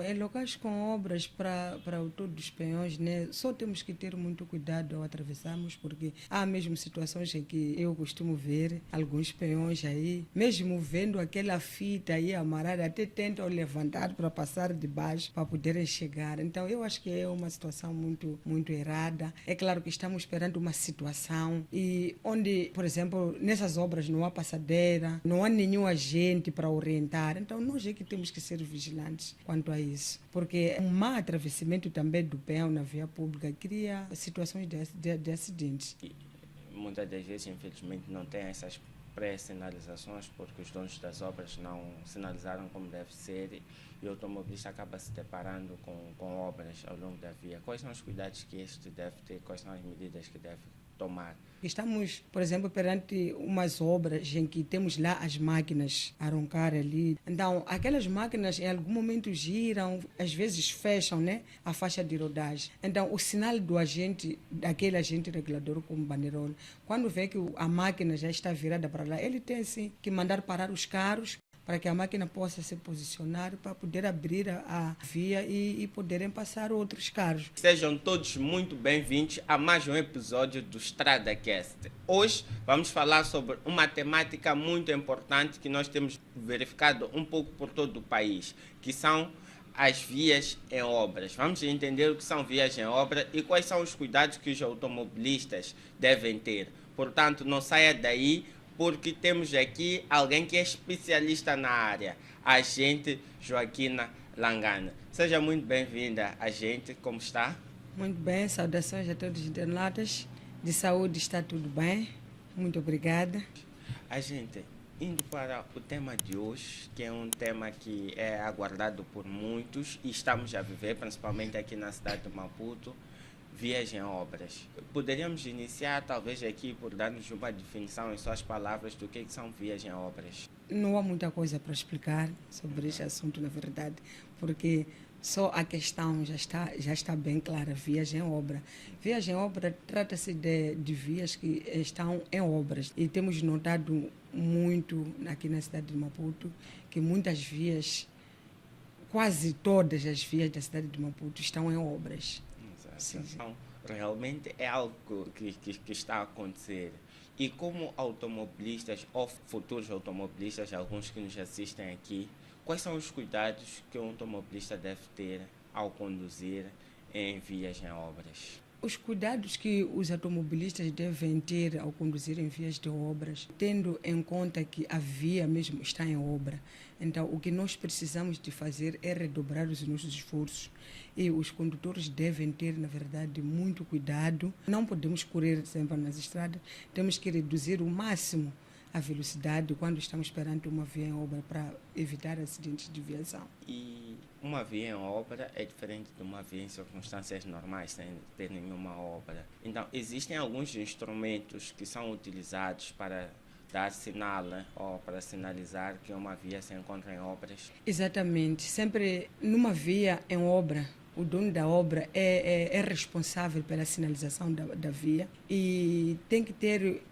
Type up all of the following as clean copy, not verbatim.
em locais com obras para o Todo dos Peões, né, só temos que ter muito cuidado ao atravessarmos, porque há mesmo situações em que eu costumo ver alguns peões aí, mesmo vendo aquela fita aí amarrada, até tentam levantar para passar debaixo para poderem chegar. Então eu acho que é uma situação muito errada. É claro que estamos esperando uma situação e onde, por exemplo, nessas obras não há passadeira, não há nenhum agente para orientar. Então nós é que temos que ser vigilantes quanto a isso, porque um má atravessamento também do peão na via pública cria situações de acidentes. Muitas das vezes, infelizmente, não tem essas pré-sinalizações porque os donos das obras não sinalizaram como deve ser e o automobilista acaba se deparando com obras ao longo da via. Quais são os cuidados que este deve ter? Quais são as medidas que deve tomar? Estamos, por exemplo, perante umas obras em que temos lá as máquinas a roncar ali. Então, aquelas máquinas em algum momento giram, às vezes fecham, né, a faixa de rodagem. Então, o sinal do agente, daquele agente regulador como bandeirola, quando vê que a máquina já está virada para lá, ele tem sim que mandar parar os carros para que a máquina possa se posicionar para poder abrir a via e poderem passar outros carros. Sejam todos muito bem-vindos a mais um episódio do StradaCast. Hoje vamos falar sobre uma temática muito importante que nós temos verificado um pouco por todo o país, que são as vias em obras. Vamos entender o que são vias em obra e quais são os cuidados que os automobilistas devem ter. Portanto, não saia daí, porque temos aqui alguém que é especialista na área, a agente Joaquina Langana. Seja muito bem-vinda, agente, como está? Muito bem, saudações a todos os internautas. De saúde está tudo bem, muito obrigada. Agente, indo para o tema de hoje, que é um tema que é aguardado por muitos e estamos a viver, principalmente aqui na cidade de Maputo, vias em obras. Poderíamos iniciar, talvez, aqui por dar-nos uma definição em suas palavras do que são vias em obras. Não há muita coisa para explicar sobre este assunto, na verdade, porque só a questão já está bem clara, vias em obra. Vias em obra trata-se de vias que estão em obras e temos notado muito aqui na cidade de Maputo que muitas vias, quase todas as vias da cidade de Maputo estão em obras. Sim. Então, realmente é algo que está a acontecer. E como automobilistas ou futuros automobilistas, alguns que nos assistem aqui, quais são os cuidados que um automobilista deve ter ao conduzir em vias em obras? Os cuidados que os automobilistas devem ter ao conduzir em vias de obras, tendo em conta que a via mesmo está em obra. Então, o que nós precisamos de fazer é redobrar os nossos esforços. E os condutores devem ter, na verdade, muito cuidado. Não podemos correr sempre nas estradas, temos que reduzir o máximo a velocidade quando estamos perante uma via em obra para evitar acidentes de viação. E uma via em obra é diferente de uma via em circunstâncias normais, sem ter nenhuma obra. Então, existem alguns instrumentos que são utilizados para dar sinal, né, ou para sinalizar que uma via se encontra em obras? Exatamente. Sempre numa via em obra, o dono da obra é responsável pela sinalização da via e tem que ter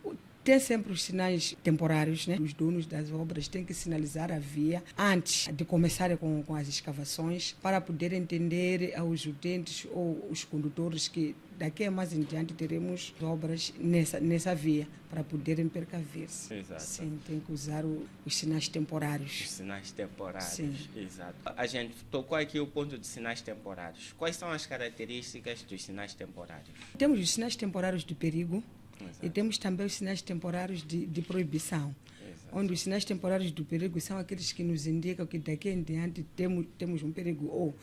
sempre os sinais temporários, né? Os donos das obras têm que sinalizar a via antes de começar com as escavações para poder entender aos utentes ou os condutores que daqui a mais em diante teremos obras nessa via para poderem precaver-se. Exato. Sim, tem que usar os sinais temporários. Os sinais temporários, Sim. Exato. A gente tocou aqui o ponto de sinais temporários. Quais são as características dos sinais temporários? Temos os sinais temporários de perigo. Exato. E temos também os sinais temporários de proibição, Exato. onde os sinais temporários do perigo são aqueles que nos indicam que daqui em diante temos um perigo ou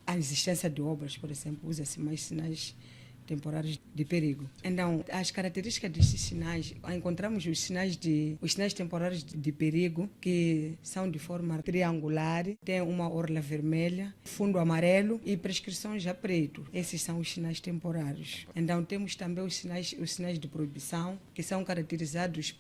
a existência de obras, por exemplo, usa-se mais sinais temporários de perigo. Então, as características desses sinais, encontramos os sinais temporários de perigo, que são de forma triangular, tem uma orla vermelha, fundo amarelo e prescrição já preto. Esses são os sinais temporários. Então, temos também os sinais de proibição, que são caracterizados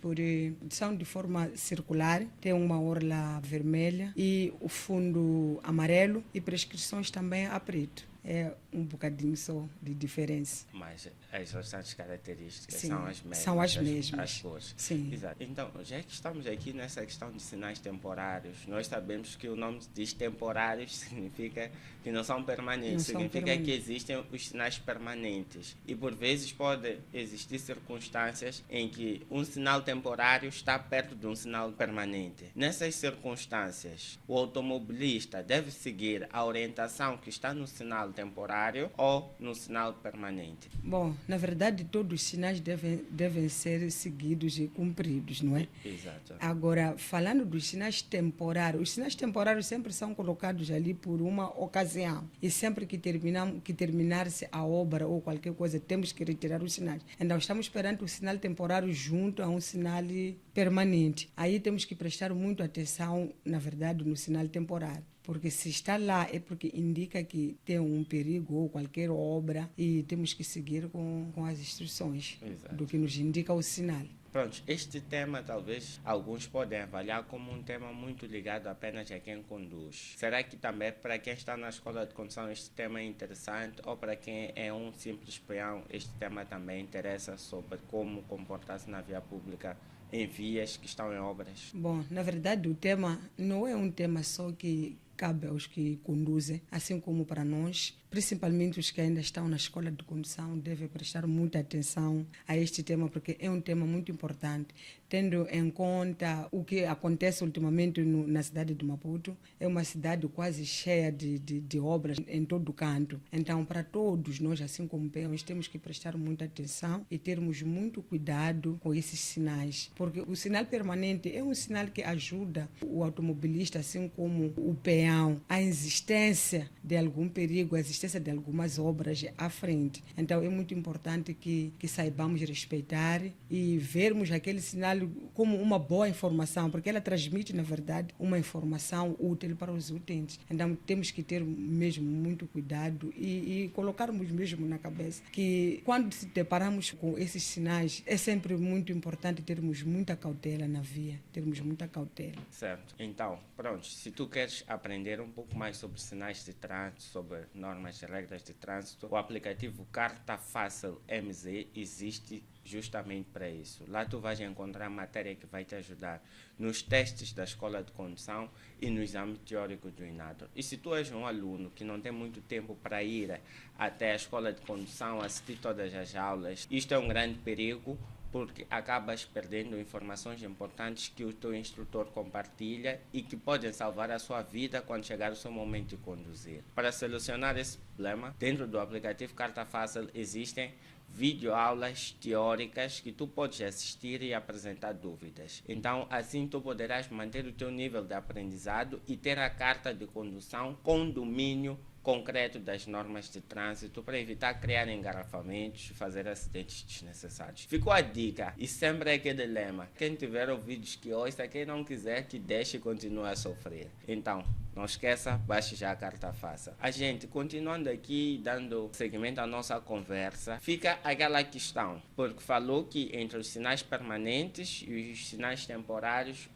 são de forma circular, tem uma orla vermelha e o fundo amarelo e prescrições também a preto. é um bocadinho só de diferença. Mas as restantes características Sim, são as mesmas. são as mesmas. As cores. Sim. Exato. Então, já que estamos aqui nessa questão de sinais temporários, nós sabemos que o nome diz temporários significa que não são permanentes. Não são Significa permanentes. que existem os sinais permanentes. E por vezes pode existir circunstâncias em que um sinal temporário está perto de um sinal permanente. Nessas circunstâncias, o automobilista deve seguir a orientação que está no sinal temporário ou no sinal permanente. Bom, na verdade, todos os sinais devem ser seguidos e cumpridos, não é? Exato. Agora, falando dos sinais temporários, os sinais temporários sempre são colocados ali por uma ocasião. E sempre que terminar-se a obra ou qualquer coisa, temos que retirar os sinais. Então, estamos perante o sinal temporário junto a um sinal permanente. Aí temos que prestar muito atenção, na verdade, no sinal temporário. Porque se está lá é porque indica que tem um perigo ou qualquer obra e temos que seguir com as instruções. Exato. Do que nos indica o sinal. Pronto, este tema talvez alguns podem avaliar como um tema muito ligado apenas a quem conduz. Será que também para quem está na escola de condução este tema é interessante ou para quem é um simples peão este tema também interessa sobre como comportar-se na via pública em vias que estão em obras? Bom, na verdade o tema não é um tema só que cabe aos que conduzem, assim como para nós, principalmente os que ainda estão na escola de condução, devem prestar muita atenção a este tema, porque é um tema muito importante, tendo em conta o que acontece ultimamente na cidade de Maputo. É uma cidade quase cheia de obras em todo o canto. Então, para todos nós, assim como peões, temos que prestar muita atenção e termos muito cuidado com esses sinais, porque o sinal permanente é um sinal que ajuda o automobilista, assim como o peão, a existência de algum perigo, a existência de algumas obras à frente. Então é muito importante que saibamos respeitar e vermos aquele sinal como uma boa informação, porque ela transmite, na verdade, uma informação útil para os utentes. Então temos que ter mesmo muito cuidado e colocarmos mesmo na cabeça que quando se deparamos com esses sinais é sempre muito importante termos muita cautela na via, termos muita cautela. Certo. Então, pronto, se tu queres aprender um pouco mais sobre sinais de trânsito, sobre normas e regras de trânsito, o aplicativo Carta Fácil MZ existe justamente para isso. Lá tu vais encontrar matéria que vai te ajudar nos testes da escola de condução e no exame teórico do INADO. E se tu és um aluno que não tem muito tempo para ir até a escola de condução, assistir todas as aulas, isto é um grande perigo, porque acabas perdendo informações importantes que o teu instrutor compartilha e que podem salvar a sua vida quando chegar o seu momento de conduzir. Para solucionar esse problema, dentro do aplicativo Carta Fácil existem videoaulas teóricas que tu podes assistir e apresentar dúvidas. Então, assim tu poderás manter o teu nível de aprendizado e ter a carta de condução com domínio concreto das normas de trânsito para evitar criar engarrafamentos e fazer acidentes desnecessários. Ficou a dica e sempre é aquele lema: quem tiver ouvidos que ouça, quem não quiser que deixe e continue a sofrer. Então, não esqueça, baixe já a Carta Fácil. A gente, continuando aqui, dando seguimento à nossa conversa, fica aquela questão, porque falou que entre os sinais permanentes e os sinais temporários,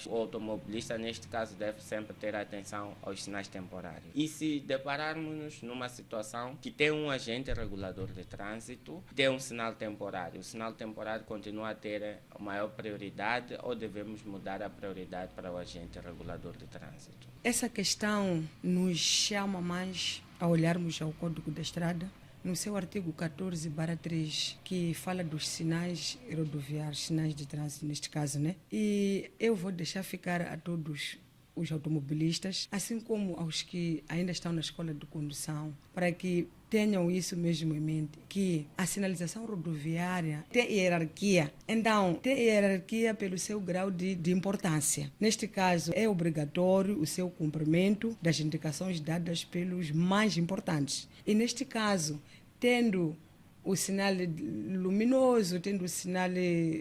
o automobilista, neste caso, deve sempre ter atenção aos sinais temporários. E se depararmos numa situação que tem um agente regulador de trânsito, tem um sinal temporário, o sinal temporário continua a ter a maior prioridade ou devemos mudar a prioridade para o agente regulador de trânsito? Essa questão nos chama mais a olharmos ao Código da Estrada, no seu artigo 14/3, que fala dos sinais rodoviários, sinais de trânsito neste caso, né? E eu vou deixar ficar a todos os automobilistas, assim como aos que ainda estão na escola de condução, para que tenham isso mesmo em mente, que a sinalização rodoviária tem hierarquia. Então, tem hierarquia pelo seu grau de importância. Neste caso, é obrigatório o seu cumprimento das indicações dadas pelos mais importantes. E neste caso, tendo o sinal luminoso, tendo o sinal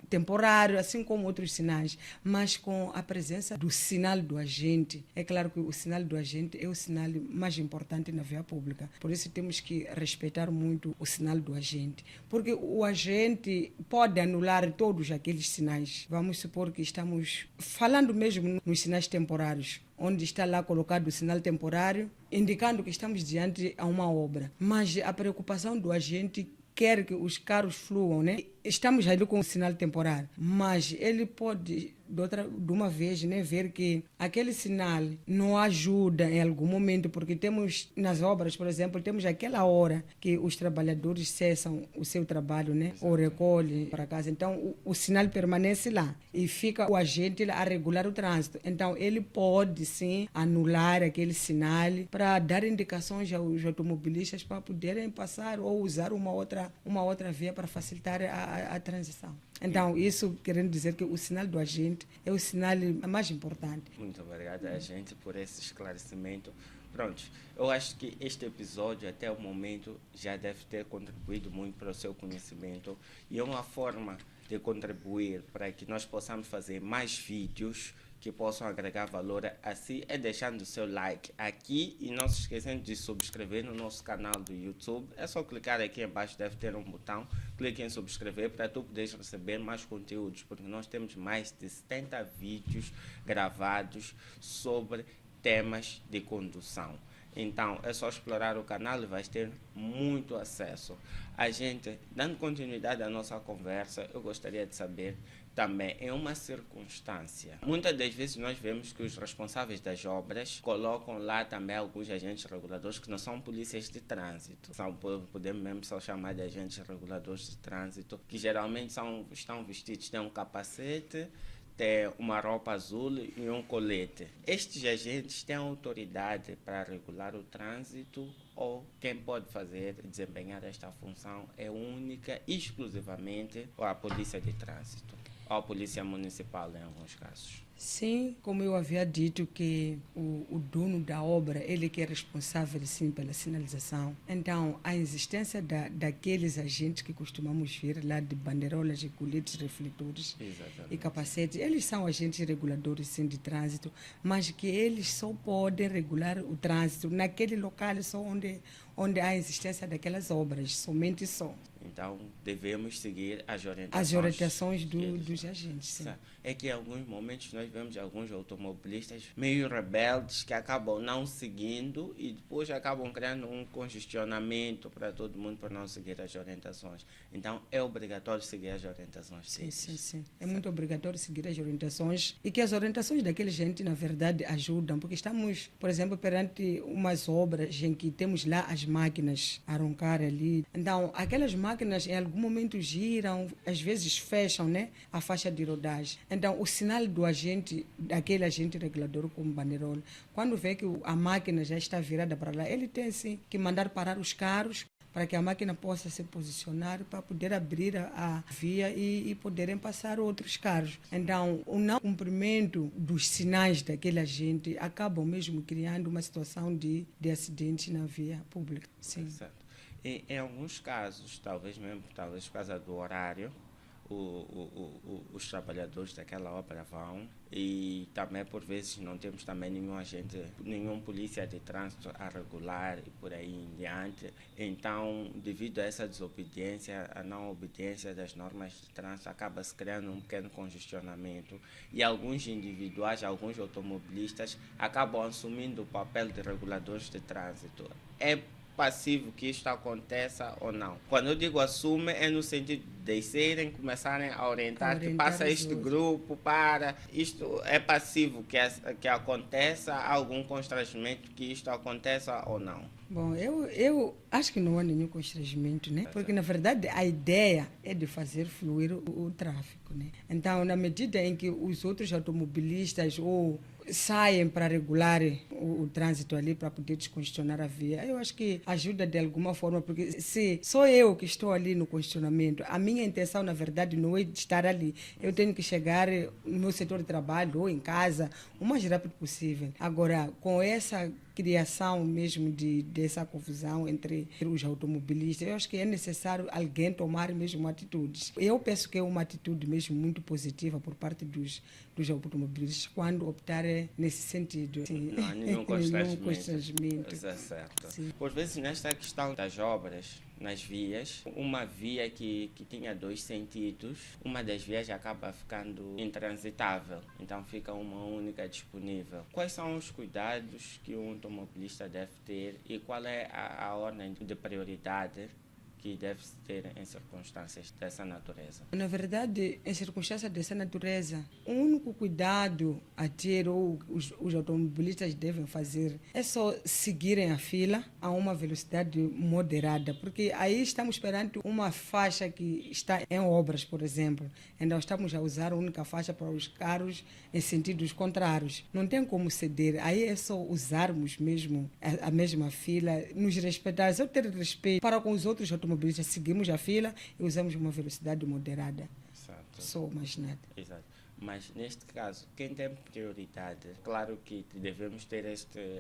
temporário, assim como outros sinais, mas com a presença do sinal do agente. É claro que o sinal do agente é o sinal mais importante na via pública. Por isso temos que respeitar muito o sinal do agente. Porque o agente pode anular todos aqueles sinais. Vamos supor que estamos falando mesmo nos sinais temporários. onde está lá colocado o sinal temporário, indicando que estamos diante a uma obra. Mas a preocupação do agente quer que os carros fluam, né? Estamos ali com o sinal temporário, mas ele pode, de uma vez, né, ver que aquele sinal não ajuda em algum momento, porque temos, nas obras, por exemplo, temos aquela hora que os trabalhadores cessam o seu trabalho, né, ou recolhem para casa. Então, o sinal permanece lá e fica o agente a regular o trânsito. Então, ele pode, sim, anular aquele sinal para dar indicações aos automobilistas para poderem passar ou usar uma outra via para facilitar a transição. Então, isso querendo dizer que o sinal do agente é o sinal mais importante. Muito obrigado, agente, por esse esclarecimento. Pronto, eu acho que este episódio, até o momento, já deve ter contribuído muito para o seu conhecimento e é uma forma de contribuir para que nós possamos fazer mais vídeos que possam agregar valor a si, é deixando o seu like aqui e não se esquecendo de subscrever no nosso canal do YouTube. É só clicar aqui embaixo, deve ter um botão, clique em subscrever para tu poderes receber mais conteúdos, porque nós temos mais de 70 vídeos gravados sobre temas de condução. Então, é só explorar o canal e vais ter muito acesso. A gente, dando continuidade à nossa conversa, eu gostaria de saber também, em uma circunstância, muitas das vezes nós vemos que os responsáveis das obras colocam lá também alguns agentes reguladores que não são polícias de trânsito. Podemos mesmo só chamar de agentes reguladores de trânsito, que geralmente estão vestidos, têm um capacete, tem uma roupa azul e um colete. Estes agentes têm autoridade para regular o trânsito ou quem pode desempenhar esta função é única e exclusivamente a polícia de trânsito ou a polícia municipal em alguns casos? Sim, como eu havia dito que o dono da obra, ele que é responsável sim pela sinalização. Então, a existência daqueles agentes que costumamos ver lá de bandeirolas e coletes refletores e capacetes, eles são agentes reguladores sim de trânsito, mas que eles só podem regular o trânsito naquele local só onde há a existência daquelas obras, somente só. Então, devemos seguir as orientações. As orientações dos agentes, sim. É que em alguns momentos nós vemos alguns automobilistas meio rebeldes que acabam não seguindo e depois acabam criando um congestionamento para todo mundo por não seguir as orientações. Então, é obrigatório seguir as orientações. Sim. É muito obrigatório seguir as orientações e que as orientações daquele gente, na verdade, ajudam, porque estamos, por exemplo, perante umas obras em que temos lá as máquinas a roncar ali. Então, aquelas máquinas em algum momento giram, às vezes fecham, né, a faixa de rodagem. Então, o sinal do agente, daquele agente regulador como bandeirola, quando vê que a máquina já está virada para lá, ele tem sim que mandar parar os carros para que a máquina possa se posicionar para poder abrir a via e poderem passar outros carros. Então, o não cumprimento dos sinais daquele agente acabam mesmo criando uma situação de acidente na via pública. Sim. Certo. E, em alguns casos, talvez por causa do horário, os trabalhadores daquela obra vão e também por vezes não temos também nenhum polícia de trânsito a regular e por aí em diante. Então, devido a essa desobediência, a não obediência das normas de trânsito, acaba-se criando um pequeno congestionamento e alguns individuais, alguns automobilistas acabam assumindo o papel de reguladores de trânsito. É passivo que isto aconteça ou não? Quando eu digo assume, é no sentido de descerem, começarem a orientar que passa este grupo, para. Isto é passivo que aconteça, algum constrangimento que isto aconteça ou não? Bom, eu acho que não há nenhum constrangimento, né? Porque, na verdade, a ideia é de fazer fluir o tráfego, né? Então, na medida em que os outros automobilistas ou saem para regular o trânsito ali, para poder descongestionar a via, eu acho que ajuda de alguma forma, porque se sou eu que estou ali no congestionamento, a minha intenção, na verdade, não é de estar ali. Eu tenho que chegar no meu setor de trabalho ou em casa o mais rápido possível. Agora, com essa criação mesmo dessa confusão entre os automobilistas. Eu acho que é necessário alguém tomar mesmo atitudes. Eu penso que é uma atitude mesmo muito positiva por parte dos automobilistas quando optarem nesse sentido. Sim. Não há nenhum constrangimento. Isso é certo. Sim. Por vezes, nesta questão das obras nas vias, uma via que tinha 2 sentidos, uma das vias acaba ficando intransitável, então fica uma única disponível. Quais são os cuidados que um automobilista deve ter e qual é a ordem de prioridade que deve-se ter em circunstâncias dessa natureza? Na verdade, em circunstâncias dessa natureza, o único cuidado a ter ou os automobilistas devem fazer é só seguirem a fila a uma velocidade moderada, porque aí estamos perante uma faixa que está em obras, por exemplo. Então estamos a usar a única faixa para os carros em sentidos contrários. Não tem como ceder, aí é só usarmos mesmo a mesma fila, nos respeitar, só ter respeito para com os outros automobilistas, seguimos a fila e usamos uma velocidade moderada. Exato. Só mais nada. Exato. Mas neste caso, quem tem prioridade, claro que devemos ter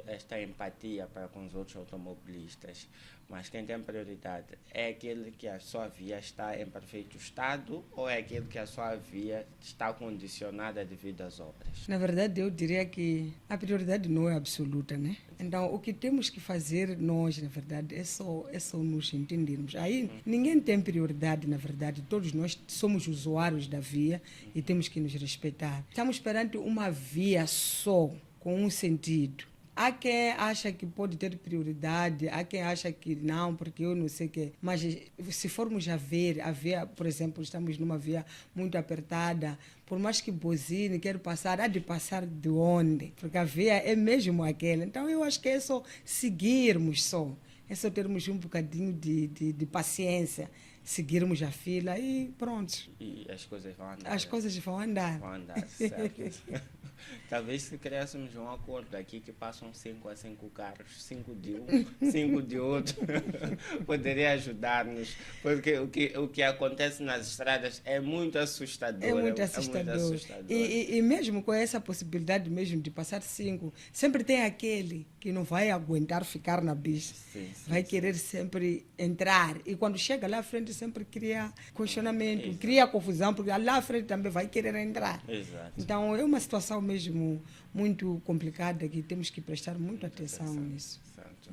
esta empatia para com os outros automobilistas, mas quem tem prioridade é aquele que a sua via está em perfeito estado ou é aquele que a sua via está condicionada devido às obras? Na verdade, eu diria que a prioridade não é absoluta, né? Então, o que temos que fazer nós, na verdade, é só nos entendermos. Aí, ninguém tem prioridade, na verdade. Todos nós somos usuários da via e temos que nos respeitar. Estamos perante uma via só, com um sentido. Há quem acha que pode ter prioridade, há quem acha que não, porque eu não sei o quê. Mas se formos a via, por exemplo, estamos numa via muito apertada, por mais que buzine, quero passar, há de passar de onde? Porque a via é mesmo aquela. Então eu acho que é só seguirmos só. É só termos um bocadinho de paciência, seguirmos a fila e pronto. E as coisas vão andar. As coisas vão andar. Vão andar, certo. Talvez se criássemos um acordo aqui que passam 5 a 5 carros, 5 de um, 5 de outro, poderia ajudar-nos, porque o que acontece nas estradas é muito assustador. É muito assustador. E mesmo com essa possibilidade mesmo de passar 5, sempre tem aquele que não vai aguentar ficar na pista. Vai querer sempre entrar. E quando chega lá à frente sempre cria questionamento, Exato. Cria confusão, porque lá à frente também vai querer entrar. Exato. Então é uma situação mesmo muito complicada que temos que prestar muita atenção nisso. Certo.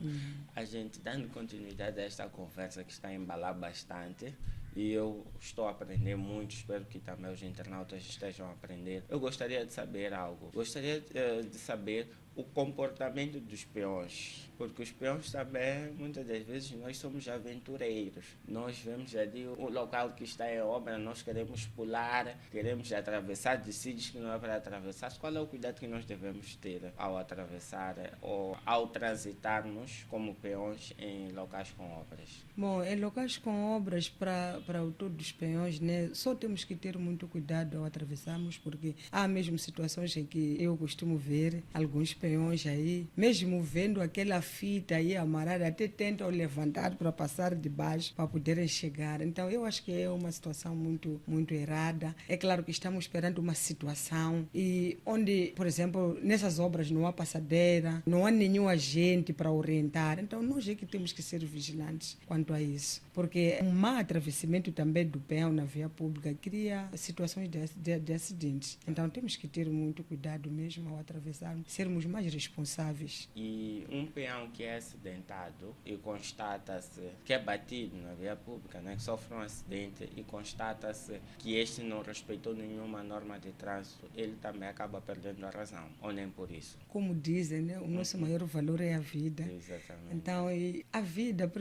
A gente, dando continuidade a esta conversa que está a embalar bastante, e eu estou a aprender muito, espero que também os internautas estejam a aprender. Eu gostaria de saber algo. Gostaria de saber o comportamento dos peões, porque os peões também, muitas das vezes, nós somos aventureiros. Nós vemos ali o local que está em obra, nós queremos pular, queremos atravessar, decides que não é para atravessar. Qual é o cuidado que nós devemos ter ao atravessar ou ao transitarmos como peões em locais com obras? Bom, em locais com obras para o todo dos peões, né, só temos que ter muito cuidado ao atravessarmos, porque há mesmo situações em que eu costumo ver alguns peões aí, mesmo vendo aquela fita aí amarrada, até tentam levantar para passar de baixo para poderem chegar. Então, eu acho que é uma situação muito, muito errada. É claro que estamos esperando uma situação e onde, por exemplo, nessas obras não há passadeira, não há nenhum agente para orientar. Então, nós é que temos que ser vigilantes quanto a isso, porque um mau atravessamento também do peão na via pública cria situações de acidentes. Então, temos que ter muito cuidado mesmo ao atravessarmos, sermos mais responsáveis. E um peão que é acidentado e constata-se que é batido na via pública, né, que sofre um acidente e constata-se que este não respeitou nenhuma norma de trânsito, ele também acaba perdendo a razão, ou nem por isso. Como dizem, né, o nosso maior valor é a vida. Exatamente. Então, a vida,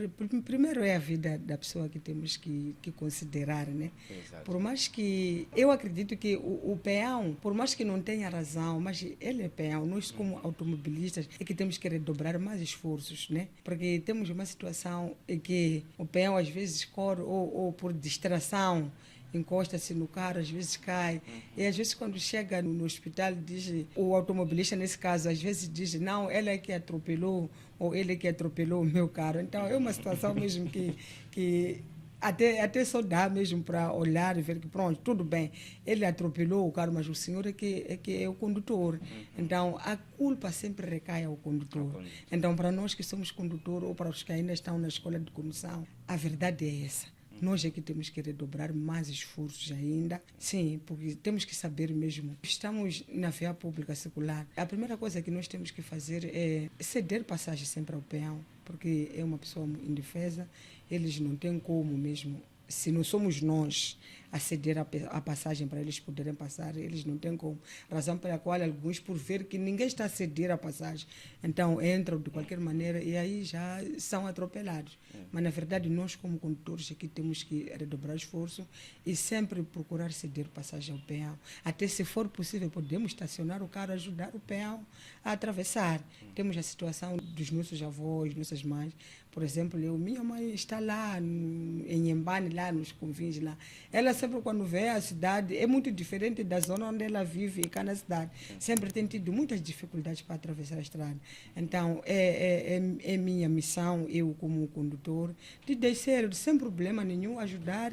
primeiro é a vida da pessoa que temos que considerar, né? Exato. Por mais que, eu acredito que o peão, por mais que não tenha razão, mas ele é peão, nós como automobilistas é que temos que redobrar mais esforços, né? Porque temos uma situação em que o peão às vezes corre ou por distração encosta-se no carro, às vezes cai. E às vezes quando chega no hospital, diz, o automobilista nesse caso, às vezes diz, não, ela é que atropelou ou ele é que atropelou o meu carro. Então é uma situação mesmo que Até só dá mesmo para olhar e ver que pronto, tudo bem, ele atropelou o carro, mas o senhor é que é o condutor. Então, a culpa sempre recai ao condutor. Então, para nós que somos condutor ou para os que ainda estão na escola de condução, a verdade é essa. Nós é que temos que redobrar mais esforços ainda. Sim, porque temos que saber mesmo. Estamos na via pública circular. A primeira coisa que nós temos que fazer é ceder passagem sempre ao peão, porque é uma pessoa indefesa. Eles não têm como mesmo. Se não somos nós a ceder a passagem para eles poderem passar, eles não têm como. Razão pela qual alguns, por ver que ninguém está a ceder a passagem, então entram de qualquer maneira e aí já são atropelados. Mas, na verdade, nós como condutores aqui temos que redobrar esforço e sempre procurar ceder passagem ao peão. Até se for possível, podemos estacionar o carro, ajudar o peão a atravessar. Temos a situação dos nossos avós, nossas mães. Por exemplo, minha mãe está lá em Embane, lá nos confins lá. Ela sempre quando vê a cidade, é muito diferente da zona onde ela vive e cá na cidade. Sempre tem tido muitas dificuldades para atravessar a estrada. Então, é minha missão, eu como condutor, de descer sem problema nenhum, ajudar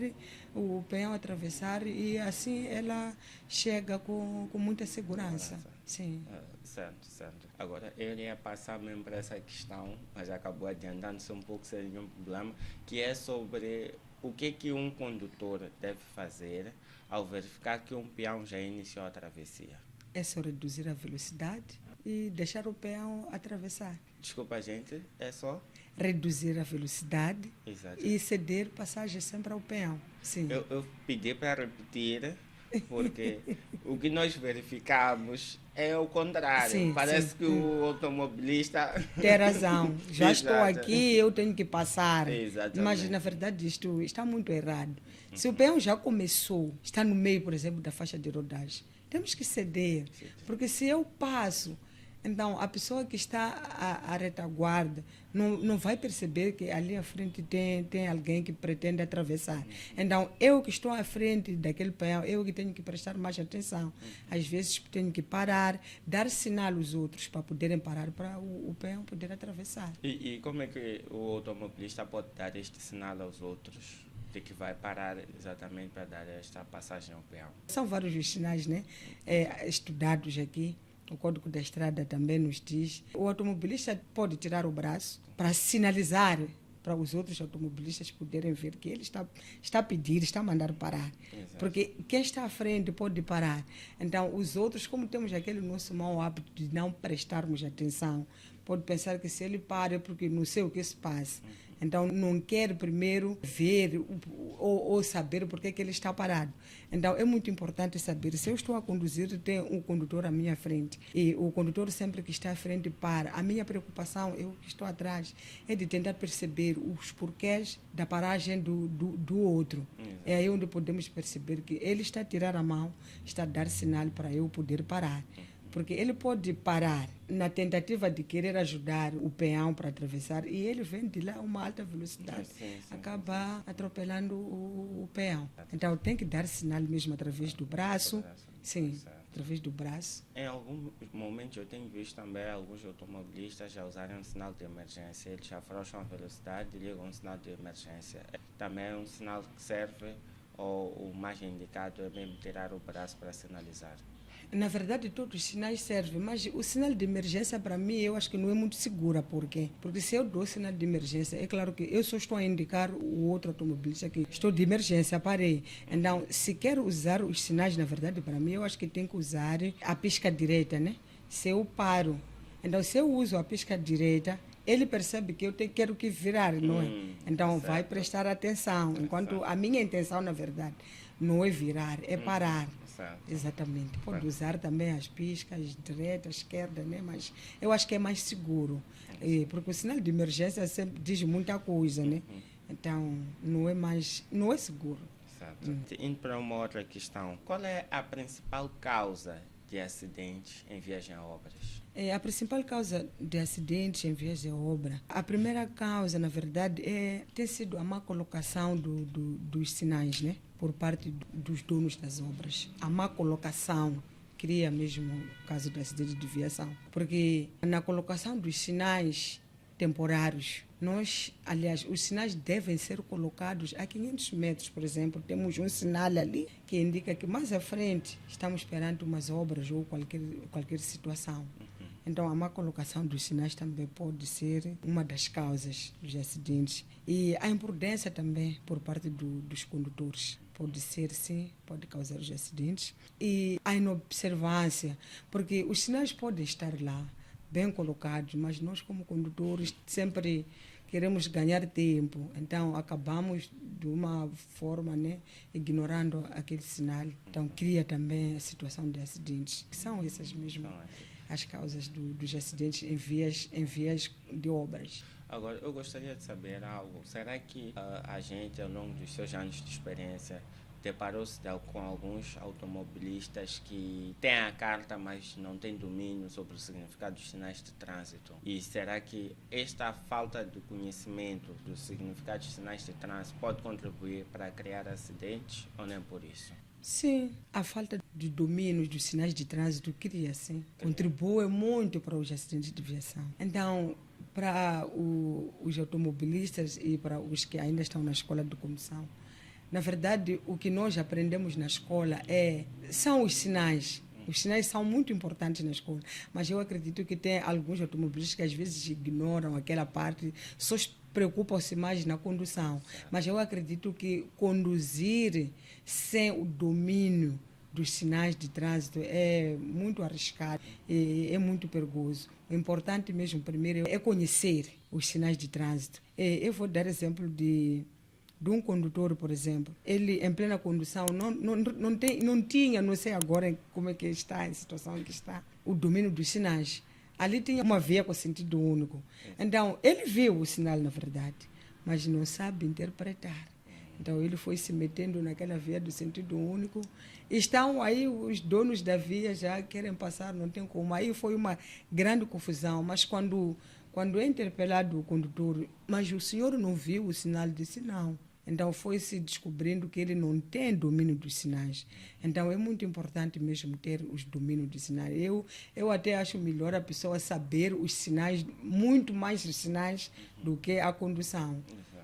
o peão a atravessar e assim ela chega com muita segurança. Sim. Certo. Agora, eu ia passar mesmo para essa questão, mas acabou adiantando-se um pouco sem nenhum problema, que é sobre o que um condutor deve fazer ao verificar que um peão já iniciou a travessia. É só reduzir a velocidade e deixar o peão atravessar. Desculpa, gente, é só? Reduzir a velocidade. Exato. E ceder passagem sempre ao peão. Sim. Eu pedi para repetir, porque o que nós verificamos é o contrário. Sim, parece sim. que o automobilista... Tem razão. Já estou Exato. aqui, eu tenho que passar. Exatamente. Mas, na verdade, isto está muito errado. Se o peão já começou, está no meio, por exemplo, da faixa de rodagem, temos que ceder. Porque se eu passo, então a pessoa que está à retaguarda não vai perceber que ali à frente tem alguém que pretende atravessar. Então, eu que estou à frente daquele peão, eu que tenho que prestar mais atenção. Às vezes tenho que parar, dar sinal aos outros para poderem parar, para o peão poder atravessar. E como é que o automobilista pode dar este sinal aos outros de que vai parar exatamente para dar esta passagem ao peão? São vários os sinais, né? Estudados aqui. O Código da Estrada também nos diz. O automobilista pode tirar o braço para sinalizar para os outros automobilistas poderem ver que ele está a pedir, está a mandar parar. Exato. Porque quem está à frente pode parar. Então, os outros, como temos aquele nosso mau hábito de não prestarmos atenção, pode pensar que se ele para é porque não sei o que se passa. Então, não quer primeiro ver ou saber por que ele está parado. Então, é muito importante saber. Se eu estou a conduzir, tem um condutor à minha frente. E o condutor sempre que está à frente para. A minha preocupação, eu que estou atrás, é de tentar perceber os porquês da paragem do outro. É aí onde podemos perceber que ele está a tirar a mão, está a dar sinal para eu poder parar. Porque ele pode parar na tentativa de querer ajudar o peão para atravessar e ele vem de lá a uma alta velocidade, acaba atropelando o peão. Então tem que dar sinal mesmo através do braço, através do braço. Em alguns momentos eu tenho visto também alguns automobilistas já usarem um sinal de emergência, eles afrouxam a velocidade e ligam um sinal de emergência. Também é um sinal que serve ou o mais indicado é mesmo tirar o braço para sinalizar? Na verdade, todos os sinais servem, mas o sinal de emergência, para mim, eu acho que não é muito segura. Por quê? Porque se eu dou sinal de emergência, é claro que eu só estou a indicar o outro automobilista que estou de emergência, parei. Então, se quero usar os sinais, na verdade, para mim, eu acho que tem que usar a pisca direita, né? Se eu paro, então, se eu uso a pisca direita, ele percebe que eu quero que virar, não é? Então, vai prestar atenção. Enquanto a minha intenção, na verdade, não é virar, é parar. Exatamente. Pode usar também as piscas, direita, esquerda, né? Mas eu acho que é mais seguro. Porque o sinal de emergência sempre diz muita coisa, né? Então, não é seguro. Certo. Indo para uma outra questão, qual é a principal causa de acidentes em viagem a obras? A principal causa de acidentes em viagem a obra, a primeira causa, na verdade, tem sido a má colocação dos sinais, né? Por parte dos donos das obras. A má colocação cria mesmo o caso do acidente de viação. Porque na colocação dos sinais temporários, Aliás, os sinais devem ser colocados a 500 metros, por exemplo. Temos um sinal ali que indica que mais à frente estamos perante umas obras ou qualquer situação. Então, a má colocação dos sinais também pode ser uma das causas dos acidentes. E a imprudência também por parte dos condutores. Pode ser, sim, pode causar os acidentes. E a inobservância, porque os sinais podem estar lá, bem colocados, mas nós, como condutores, sempre queremos ganhar tempo. Então, acabamos, de uma forma, ignorando aquele sinal. Então, cria também a situação de acidentes, que são essas mesmo as causas dos acidentes em vias de obras. Agora, eu gostaria de saber algo. Será que a gente, ao longo dos seus anos de experiência, deparou-se com alguns automobilistas que têm a carta, mas não têm domínio sobre o significado dos sinais de trânsito? E será que esta falta de conhecimento do significado dos sinais de trânsito pode contribuir para criar acidentes ou nem por isso? Sim, a falta de domínio dos sinais de trânsito cria, sim, contribui muito para os acidentes de viação. Então, para os automobilistas e para os que ainda estão na escola de condução, na verdade, o que nós aprendemos na escola são os sinais. Os sinais são muito importantes na escola, mas eu acredito que tem alguns automobilistas que às vezes ignoram aquela parte, só preocupam-se mais na condução. Mas eu acredito que conduzir sem o domínio dos sinais de trânsito é muito arriscado, é muito perigoso. O importante mesmo, primeiro, é conhecer os sinais de trânsito. Eu vou dar exemplo de um condutor, por exemplo. Ele, em plena condução, não tinha, não sei agora como é que está, a situação em que está, o domínio dos sinais. Ali tinha uma via com sentido único. Então, ele viu o sinal, na verdade, mas não sabe interpretar. Então, ele foi se metendo naquela via do sentido único. Estão aí os donos da via, já querem passar, não tem como. Aí foi uma grande confusão. Mas quando é interpelado o condutor, mas o senhor não viu o sinal? Disse não. Então, foi se descobrindo que ele não tem domínio dos sinais. Então, é muito importante mesmo ter os domínios dos sinais. Eu até acho melhor a pessoa saber os sinais, muito mais os sinais do que a condução.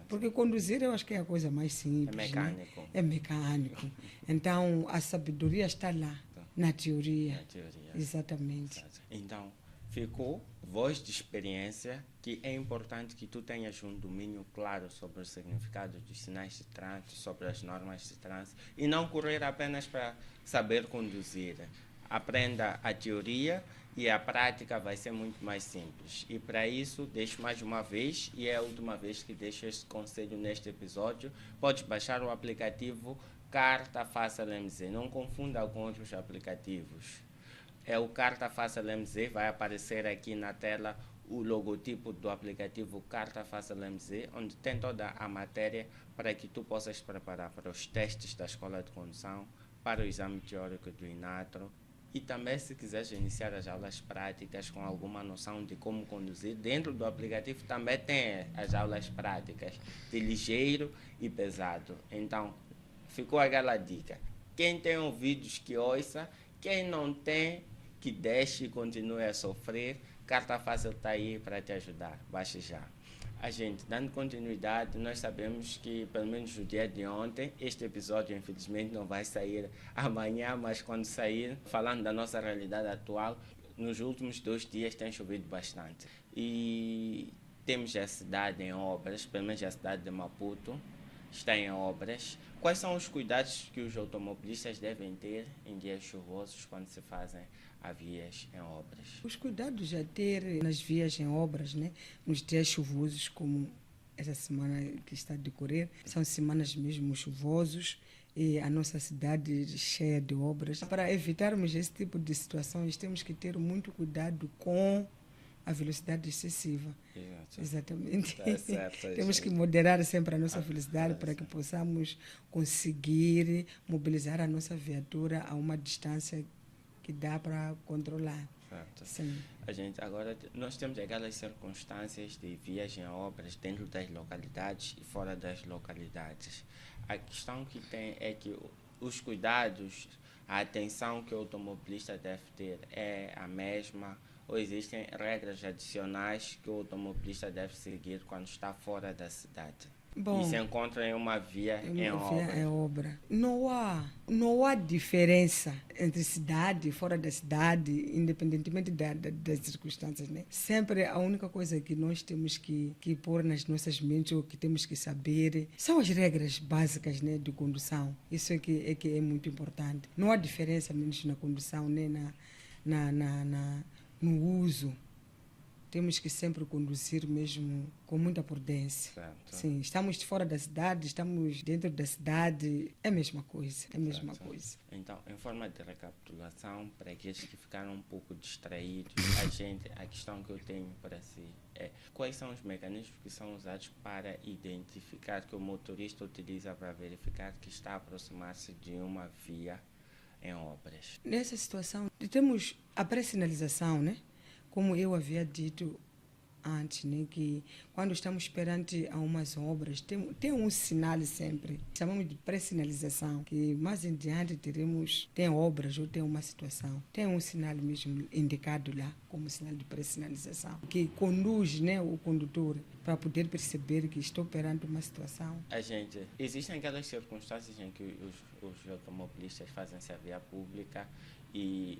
Porque conduzir eu acho que é a coisa mais simples. É mecânico. É mecânico. Então, a sabedoria está lá, na teoria. Na teoria. Exatamente. Então, ficou voz de experiência que é importante que tu tenhas um domínio claro sobre o significado dos sinais de trânsito, sobre as normas de trânsito e não correr apenas para saber conduzir. Aprenda a teoria e a prática vai ser muito mais simples. E para isso, deixo mais uma vez, e é a última vez que deixo este conselho neste episódio, podes baixar o aplicativo Carta Fácil MZ. Não confunda com outros aplicativos. É o Carta Fácil MZ, vai aparecer aqui na tela o logotipo do aplicativo Carta Fácil MZ, onde tem toda a matéria para que tu possas preparar para os testes da escola de condução, para o exame teórico do INATRO e também se quiseres iniciar as aulas práticas com alguma noção de como conduzir, dentro do aplicativo também tem as aulas práticas de ligeiro e pesado. Então, ficou aquela dica. Quem tem ouvidos que ouça, quem não tem, que deixe e continue a sofrer. Carta Fácil está aí para te ajudar. Baixe já. A gente, dando continuidade, nós sabemos que, pelo menos no dia de ontem, este episódio, infelizmente, não vai sair amanhã, mas quando sair, falando da nossa realidade atual, nos últimos 2 dias tem chovido bastante. E temos a cidade em obras, pelo menos a cidade de Maputo está em obras. Quais são os cuidados que os automobilistas devem ter em dias chuvosos quando se fazem a vias em obras? Os cuidados a ter nas vias em obras, nos dias chuvosos, como essa semana que está a decorrer, são semanas mesmo chuvosos e a nossa cidade cheia de obras. Para evitarmos esse tipo de situações, temos que ter muito cuidado com a velocidade excessiva. Exatamente. Tá certo, temos que moderar sempre a nossa velocidade para que possamos conseguir mobilizar a nossa viatura a uma distância que dá para controlar. Certo. Sim. Agora, nós temos aquelas circunstâncias de viagem a obras dentro das localidades e fora das localidades. A questão que tem é que os cuidados, a atenção que o automobilista deve ter é a mesma ou existem regras adicionais que o automobilista deve seguir quando está fora da cidade? Bom, E se encontra em uma via em obra? é obra. Não há diferença entre cidade e fora da cidade, independentemente das circunstâncias, né? Sempre a única coisa que nós temos que pôr nas nossas mentes, ou que temos que saber, são as regras básicas, né, de condução. Isso é que é muito importante. Não há diferença menos na condução, nem no uso. Temos que sempre conduzir mesmo com muita prudência. Certo. Sim, estamos fora da cidade, estamos dentro da cidade, é a mesma coisa, é a mesma Certo. coisa. Então, em forma de recapitulação, para aqueles que ficaram um pouco distraídos, a questão que eu tenho para si é: quais são os mecanismos que são usados para identificar, que o motorista utiliza para verificar que está a aproximar-se de uma via em obras? Nessa situação, temos a pré-sinalização, né? Como eu havia dito antes, né, que quando estamos perante a umas obras, tem um sinal sempre, chamamos de pré-sinalização, que mais em diante tem obras ou tem uma situação, tem um sinal mesmo indicado lá, como sinal de pré-sinalização, que conduz, né, o condutor para poder perceber que estou perante uma situação. Existem aquelas circunstâncias em que os automobilistas fazem-se a via pública e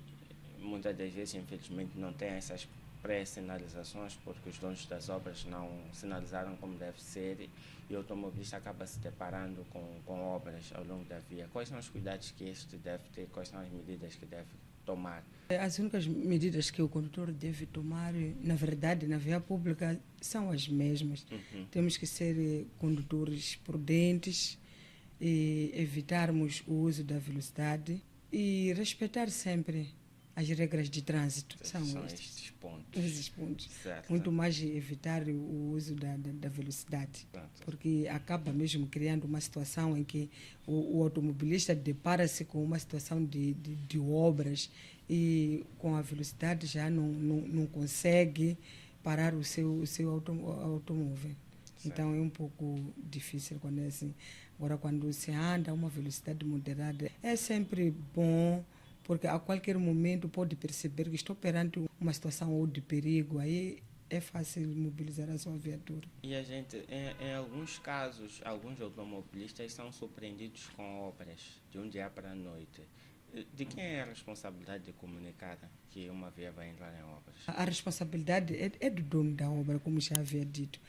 muitas das vezes, infelizmente, não tem essas pré-sinalizações porque os donos das obras não sinalizaram como deve ser e o automobilista acaba se deparando com obras ao longo da via. Quais são os cuidados que este deve ter? Quais são as medidas que deve tomar? As únicas medidas que o condutor deve tomar, na verdade, na via pública, são as mesmas. Temos que ser condutores prudentes e evitarmos o uso da velocidade e respeitar sempre as regras de trânsito. São estes pontos. Esses pontos. Certo. Muito mais evitar o uso da velocidade. Certo. Porque acaba mesmo criando uma situação em que o automobilista depara-se com uma situação de obras e com a velocidade já não consegue parar o seu automóvel. Certo. Então é um pouco difícil quando é assim. Agora, quando se anda a uma velocidade moderada, é sempre bom, porque a qualquer momento pode perceber que estou perante uma situação ou de perigo, aí é fácil mobilizar a sua viatura. E a gente, em alguns casos, alguns automobilistas são surpreendidos com obras de um dia para a noite. De quem é a responsabilidade de comunicar que uma via vai entrar em obras? A responsabilidade é do dono da obra, como já havia dito.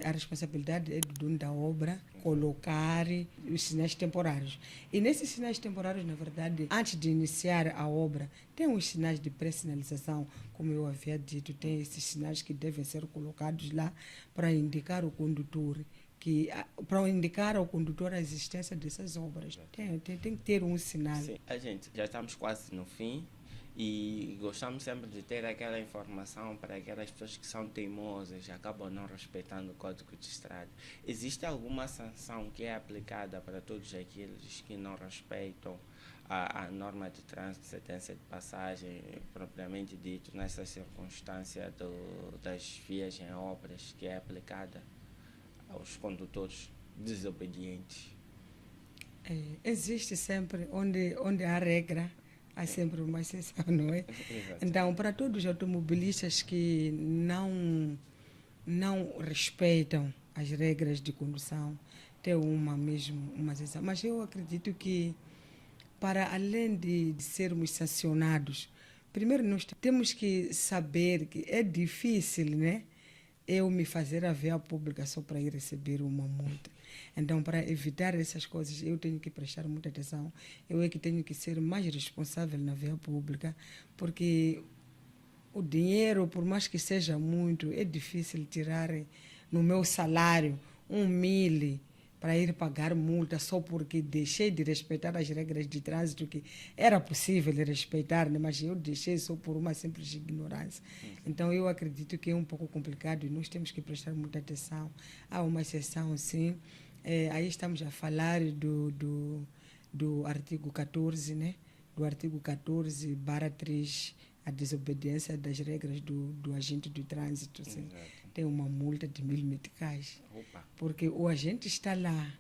A responsabilidade é do dono da obra colocar os sinais temporários. E nesses sinais temporários, na verdade, antes de iniciar a obra, tem os sinais de pré-sinalização, como eu havia dito, tem esses sinais que devem ser colocados lá para indicar o condutor, para indicar ao condutor a existência dessas obras. Tem que ter um sinal. Sim, já estamos quase no fim e gostamos sempre de ter aquela informação para aquelas pessoas que são teimosas e acabam não respeitando o Código de Estrada. Existe alguma sanção que é aplicada para todos aqueles que não respeitam a norma de trânsito, sentença de passagem, propriamente dito, nessa circunstância das vias em obras, que é aplicada aos condutores desobedientes? Existe sempre, onde há regra, há sempre uma exceção, não é? Exato. Então, para todos os automobilistas que não respeitam as regras de condução, tem uma exceção. Mas eu acredito que, para além de sermos sancionados, primeiro nós temos que saber que é difícil, né? Eu me fazer a via pública só para ir receber uma multa. Então, para evitar essas coisas, eu tenho que prestar muita atenção. Eu é que tenho que ser mais responsável na via pública, porque o dinheiro, por mais que seja muito, é difícil tirar no meu salário 1.000 para ir pagar multa só porque deixei de respeitar as regras de trânsito que era possível respeitar, né? Mas eu deixei só por uma simples ignorância. Então, eu acredito que é um pouco complicado e nós temos que prestar muita atenção. Há uma exceção, sim. Aí estamos a falar do artigo 14, né? Do artigo 14/3, a desobediência das regras do agente de trânsito. Sim. Tem uma multa de 1.000 meticais. Opa. Porque o agente está lá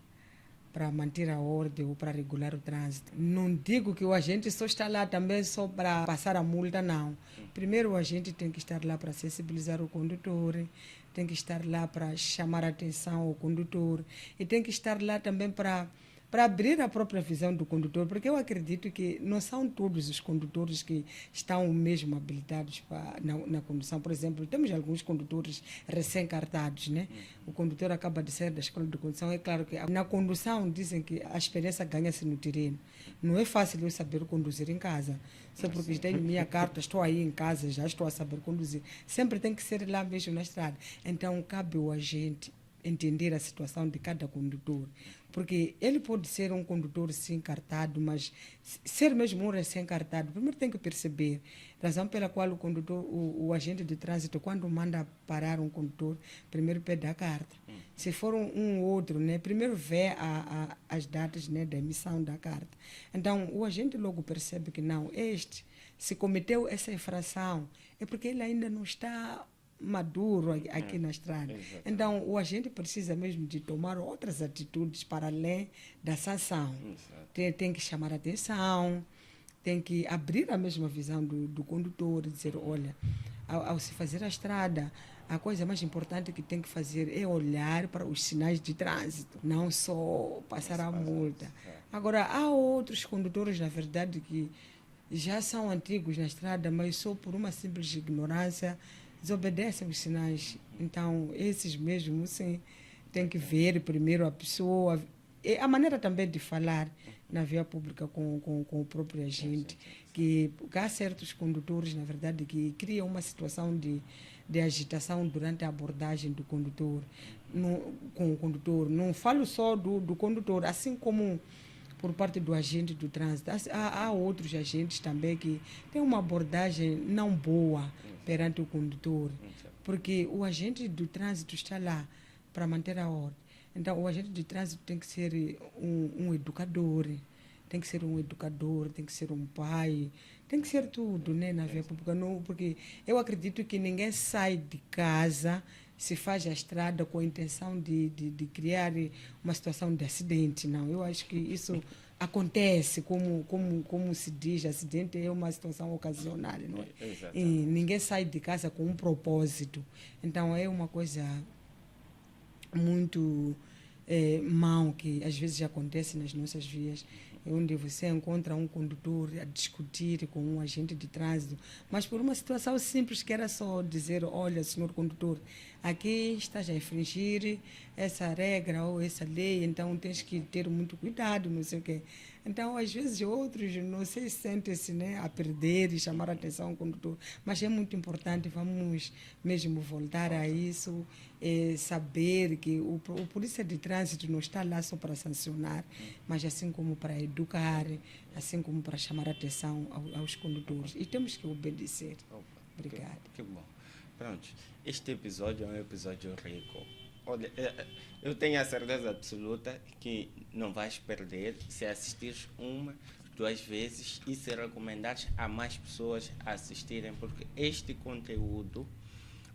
para manter a ordem ou para regular o trânsito. Não digo que o agente só está lá também só para passar a multa, não. Primeiro o agente tem que estar lá para sensibilizar o condutor, tem que estar lá para chamar a atenção ao condutor e tem que estar lá também para abrir a própria visão do condutor, porque eu acredito que não são todos os condutores que estão mesmo habilitados na condução. Por exemplo, temos alguns condutores recém-cartados, né? O condutor acaba de sair da escola de condução. É claro que na condução dizem que a experiência ganha-se no terreno. Não é fácil eu saber conduzir em casa. Só porque tenho minha carta, estou aí em casa, já estou a saber conduzir. Sempre tem que ser lá mesmo na estrada. Então, cabe ao agente entender a situação de cada condutor. Porque ele pode ser um condutor sim cartado, mas ser mesmo um recém-cartado, primeiro tem que perceber a razão pela qual o agente de trânsito, quando manda parar um condutor, primeiro pede a carta. Se for um outro, né, primeiro vê as datas, né, da emissão da carta. Então, o agente logo percebe que não, se cometeu essa infração, é porque ele ainda não está maduro aqui na estrada. Exatamente. Então, o agente precisa mesmo de tomar outras atitudes para além da sanção. Tem que chamar a atenção, tem que abrir a mesma visão do condutor, dizer, olha, ao se fazer a estrada, a coisa mais importante que tem que fazer é olhar para os sinais de trânsito, não só passar a multa. Agora, há outros condutores, na verdade, que já são antigos na estrada, mas só por uma simples ignorância desobedecem os sinais. Então, esses mesmo, sim, tem que ver primeiro a pessoa, e a maneira também de falar na via pública com o próprio agente, que há certos condutores, na verdade, que criam uma situação de agitação durante a abordagem do condutor, com o condutor. Não falo só do condutor, assim como por parte do agente do trânsito. Há outros agentes também que têm uma abordagem não boa perante o condutor, porque o agente do trânsito está lá para manter a ordem. Então, o agente de trânsito tem que ser um educador, tem que ser um pai, tem que ser tudo, né, na via pública. Não, porque eu acredito que ninguém sai de casa, se faz a estrada com a intenção de criar uma situação de acidente. Não, eu acho que isso acontece, como se diz, acidente é uma situação ocasional, não é? E ninguém sai de casa com um propósito. Então, é uma coisa muito mau que às vezes acontece nas nossas vias, onde você encontra um condutor a discutir com um agente de trânsito, mas por uma situação simples que era só dizer, olha, senhor condutor, aqui estás a infringir essa regra ou essa lei, então tens que ter muito cuidado, não sei o quê. Então, às vezes, outros, não sei, sentem-se, né, a perder e chamar a atenção ao condutor, mas é muito importante, vamos mesmo voltar a isso, saber que o polícia de trânsito não está lá só para sancionar, mas assim como para educar, assim como para chamar a atenção aos condutores. E temos que obedecer. Obrigada. Que bom. Pronto, este episódio é um episódio rico. Olha, eu tenho a certeza absoluta que não vais perder se assistires 1, 2 vezes e se recomendares a mais pessoas a assistirem, porque este conteúdo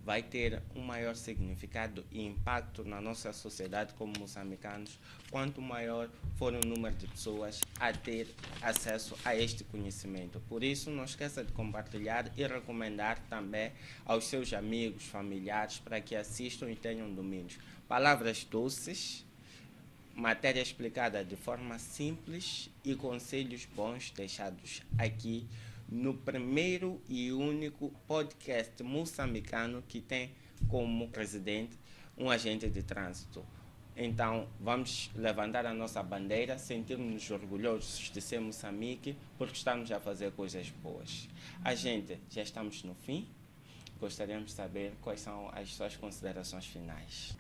vai ter um maior significado e impacto na nossa sociedade como moçambicanos, quanto maior for o número de pessoas a ter acesso a este conhecimento. Por isso, não esqueça de compartilhar e recomendar também aos seus amigos, familiares, para que assistam e tenham domínios. Palavras doces, matéria explicada de forma simples e conselhos bons deixados aqui no primeiro e único podcast moçambicano que tem como presidente um agente de trânsito. Então, vamos levantar a nossa bandeira, sentirmos-nos orgulhosos de ser Moçambique, porque estamos a fazer coisas boas. A gente, já estamos no fim. Gostaríamos de saber quais são as suas considerações finais.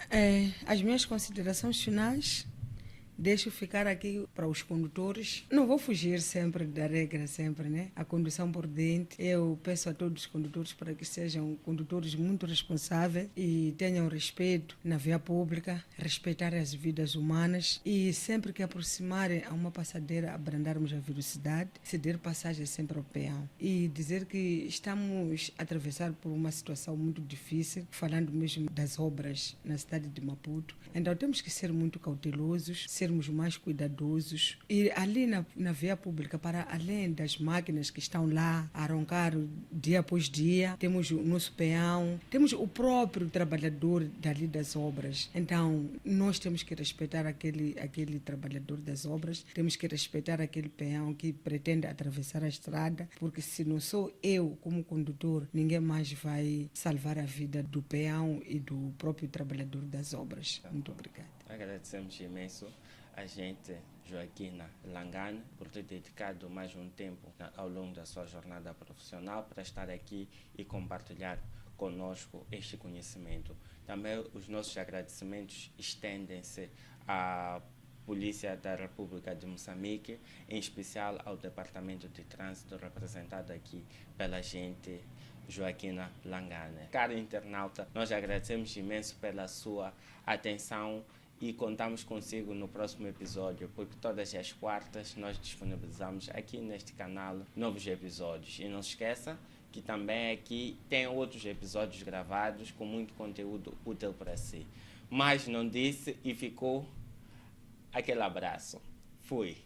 As minhas considerações finais, deixo ficar aqui para os condutores. Não vou fugir sempre da regra, sempre, né? A condução por dentro. Eu peço a todos os condutores para que sejam condutores muito responsáveis e tenham respeito na via pública, respeitar as vidas humanas e sempre que aproximarem a uma passadeira, abrandarmos a velocidade, ceder passagem sempre ao peão. E dizer que estamos a atravessar por uma situação muito difícil, falando mesmo das obras na cidade de Maputo. Então temos que ser muito cautelosos, ser sermos mais cuidadosos. E ali na via pública, para além das máquinas que estão lá a roncar dia após dia, temos o nosso peão, temos o próprio trabalhador dali das obras. Então, nós temos que respeitar aquele trabalhador das obras, temos que respeitar aquele peão que pretende atravessar a estrada, porque se não sou eu como condutor, ninguém mais vai salvar a vida do peão e do próprio trabalhador das obras. Muito obrigada. Agradecemos imenso a gente, Joaquina Langane, por ter dedicado mais um tempo ao longo da sua jornada profissional para estar aqui e compartilhar conosco este conhecimento. Também os nossos agradecimentos estendem-se à Polícia da República de Moçambique, em especial ao Departamento de Trânsito, representado aqui pela gente Joaquina Langane. Caro internauta, nós agradecemos imenso pela sua atenção e contamos consigo no próximo episódio, porque todas as quartas nós disponibilizamos aqui neste canal novos episódios. E não se esqueça que também aqui tem outros episódios gravados com muito conteúdo útil para si. Mas não disse e ficou aquele abraço. Fui.